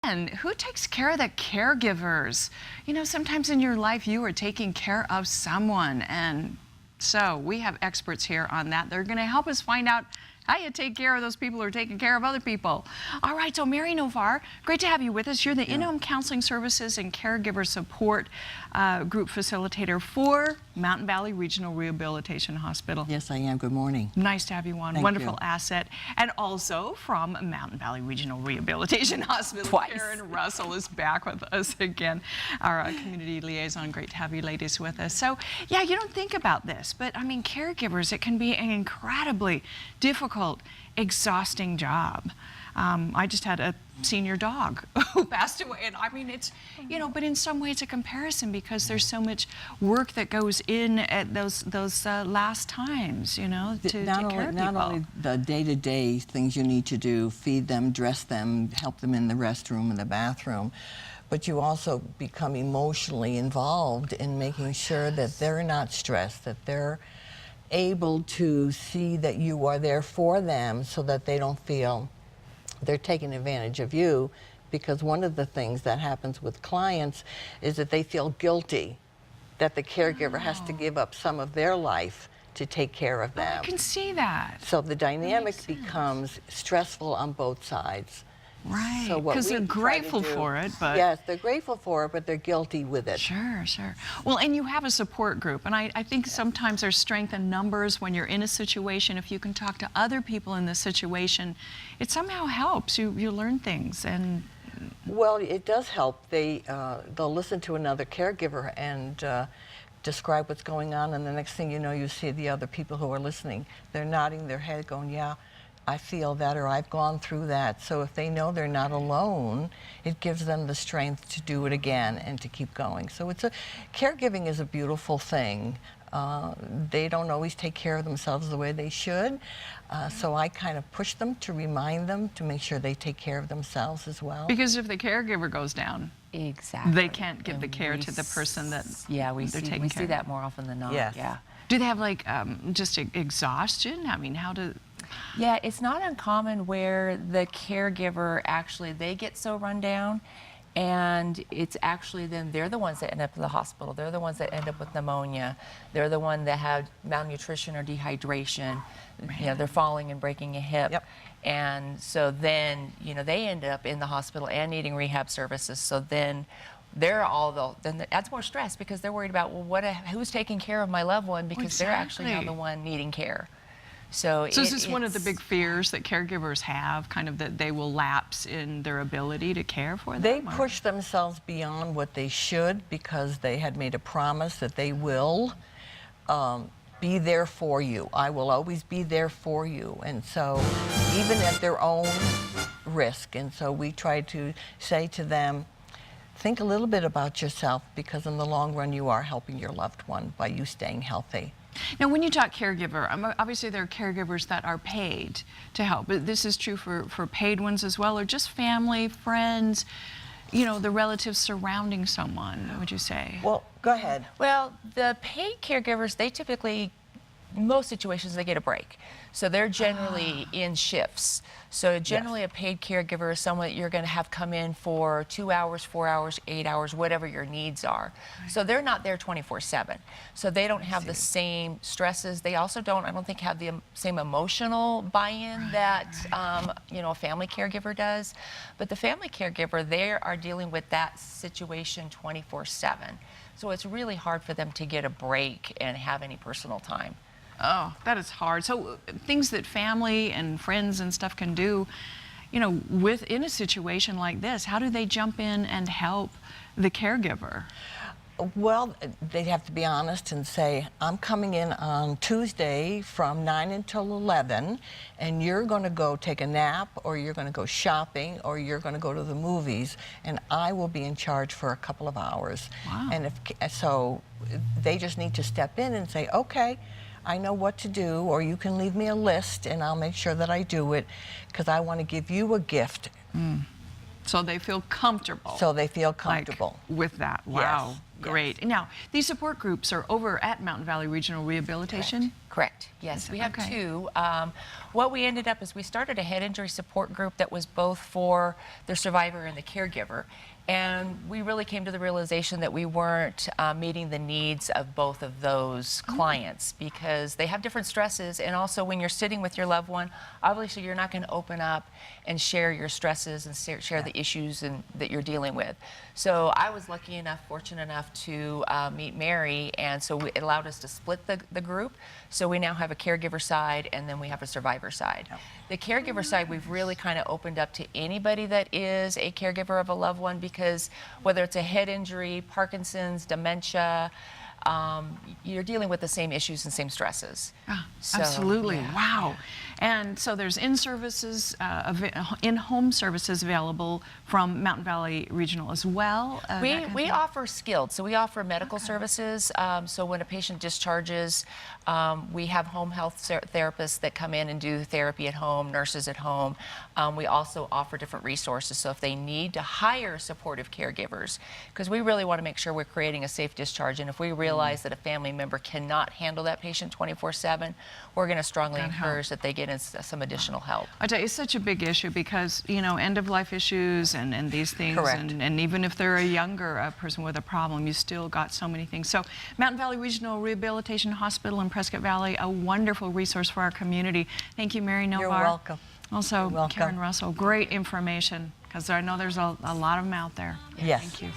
then who takes care of the caregivers? You know, sometimes in your life you are taking care of someone, and so we have experts here on that. They're going to help us find out how you take care of those people who are taking care of other people. All right, so Mary Novar, great to have you with us. You're the InHome Counseling Services and Caregiver Support Group Facilitator for Mountain Valley Regional Rehabilitation Hospital. Yes, I am. Good morning. Nice to have you on. Thank Wonderful you. asset. And also from Mountain Valley Regional Rehabilitation Hospital, Twice. Karen Russell is back with us again, our community liaison. Great to have you ladies with us. So, yeah, you don't think about this, but I mean, caregivers, it can be an incredibly difficult, exhausting job. I just had a senior dog who passed away, and I mean, it's, you know, but in some way it's a comparison because there's so much work that goes in at those last times, you know, to take care of people. Not only the day-to-day things you need to do, feed them, dress them, help them in the restroom and the bathroom, but you also become emotionally involved in making sure that they're not stressed, that they're able to see that you are there for them so that they don't feel they're taking advantage of you, because one of the things that happens with clients is that they feel guilty that the caregiver has to give up some of their life to take care of them. I can see that. So the dynamic becomes stressful on both sides. Right, So what because they're we try to grateful do- for it, but... Yes, they're grateful for it, but they're guilty with it. Sure, sure. Well, and you have a support group, and I think sometimes there's strength in numbers when you're in a situation. If you can talk to other people in the situation, it somehow helps. You learn things, and... Well, it does help. They'll listen to another caregiver and describe what's going on, and the next thing you know, you see the other people who are listening. They're nodding their head going, yeah, I feel that, or I've gone through that. So if they know they're not alone, it gives them the strength to do it again and to keep going. So caregiving is a beautiful thing. They don't always take care of themselves the way they should. So I kind of push them to remind them to make sure they take care of themselves as well. Because if the caregiver goes down, Exactly. they can't give the care to the person that we they're see taking care of. that more often than not. Yes. Yeah. Do they have like just exhaustion? I mean, how do... Yeah, it's not uncommon where the caregiver actually, they get so run down, and it's actually then they're the ones that end up in the hospital. They're the ones that end up with pneumonia. They're the one that have malnutrition or dehydration. You know, they're falling and breaking a hip. Yep. And so then, you know, they end up in the hospital and needing rehab services. So then then it adds more stress because they're worried about, well, who's taking care of my loved one, because they're actually now the one needing care. So is this one of the big fears that caregivers have, kind of that they will lapse in their ability to care for them? They push themselves beyond what they should because they had made a promise that they will be there for you. I will always be there for you. And so even at their own risk. And so we try to say to them, think a little bit about yourself, because in the long run you are helping your loved one by you staying healthy. Now, when you talk caregiver, obviously there are caregivers that are paid to help, but this is true for paid ones as well, or just family, friends, you know, the relatives surrounding someone, would you say? Well, go ahead. Well, the paid caregivers, they typically, most situations, they get a break. So they're generally in shifts. So generally a paid caregiver is someone that you're going to have come in for 2 hours, 4 hours, 8 hours, whatever your needs are. Right. So they're not there 24/7. So they don't have the same stresses. They also don't, I don't think, have the same emotional buy-in that you know, a family caregiver does. But the family caregiver, they are dealing with that situation 24/7. So it's really hard for them to get a break and have any personal time. Oh, that is hard. So things that family and friends and stuff can do, you know, within a situation like this, how do they jump in and help the caregiver? Well, they'd have to be honest and say, I'm coming in on Tuesday from 9 until 11, and you're going to go take a nap, or you're going to go shopping, or you're going to go to the movies, and I will be in charge for a couple of hours. Wow. And so they just need to step in and say, okay, I know what to do, or you can leave me a list and I'll make sure that I do it, because I want to give you a gift. So they feel comfortable. So they feel comfortable. Like, with that. Wow. Yes. Great. Yes. Now, these support groups are over at Mountain Valley Regional Rehabilitation? Correct. Yes, we have Okay. 2. What we ended up is we started a head injury support group that was both for the survivor and the caregiver. And we really came to the realization that we weren't meeting the needs of both of those clients because they have different stresses. And also, when you're sitting with your loved one, obviously you're not going to open up and share your stresses and share the issues that you're dealing with. So I was lucky enough, fortunate enough to meet Mary, and so it allowed us to split the group. So we now have a caregiver side, and then we have a survivor side. The caregiver side, we've really kind of opened up to anybody that is a caregiver of a loved one, because whether it's a head injury, Parkinson's, dementia, you're dealing with the same issues and same stresses. So, Absolutely. yeah. Wow. And so there's in-home services available from Mountain Valley Regional as well. that kind of We thing? offer skilled, so we offer medical services. So when a patient discharges, we have home health therapists that come in and do therapy at home, nurses at home. We also offer different resources. So if they need to hire supportive caregivers, because we really want to make sure we're creating a safe discharge, and if we realize that a family member cannot handle that patient 24/7, we're going to strongly encourage that they get in some additional help. I tell you, it's such a big issue because, you know, end-of-life issues and these things. Correct. And even if they're a younger person with a problem, you still got so many things. So Mountain Valley Regional Rehabilitation Hospital in Prescott Valley, a wonderful resource for our community. Thank you, Mary Novar. You're welcome. Also, You're welcome. Karen Russell, great information, because I know there's a lot of them out there. Yes. Thank you.